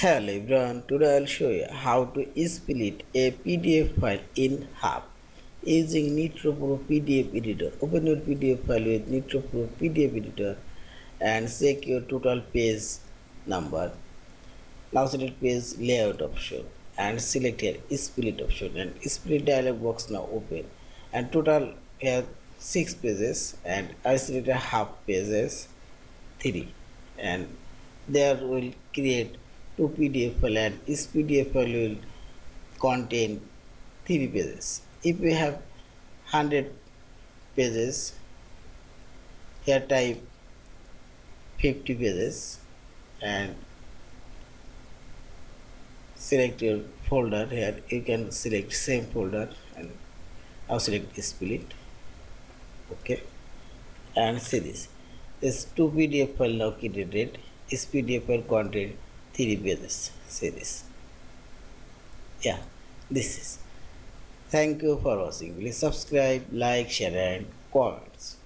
Hello everyone, today I'll show you how to split a PDF file in half using Nitro Pro PDF Editor. Open your PDF file with Nitro Pro PDF Editor and check your total page number. Now select page layout option and select here split option, and split dialog box now open, and total here 6 pages, and I select a half pages 3, and there will create two PDF file, and each PDF file will contain 3 pages. If we have 100 pages, here type 50 pages and select your folder. Here you can select same folder and now select split. Okay, and see this two PDF file now created. This PDF file contain 3 pages. See this. Yeah, this is. Thank you for watching. Please subscribe, like, share and comments.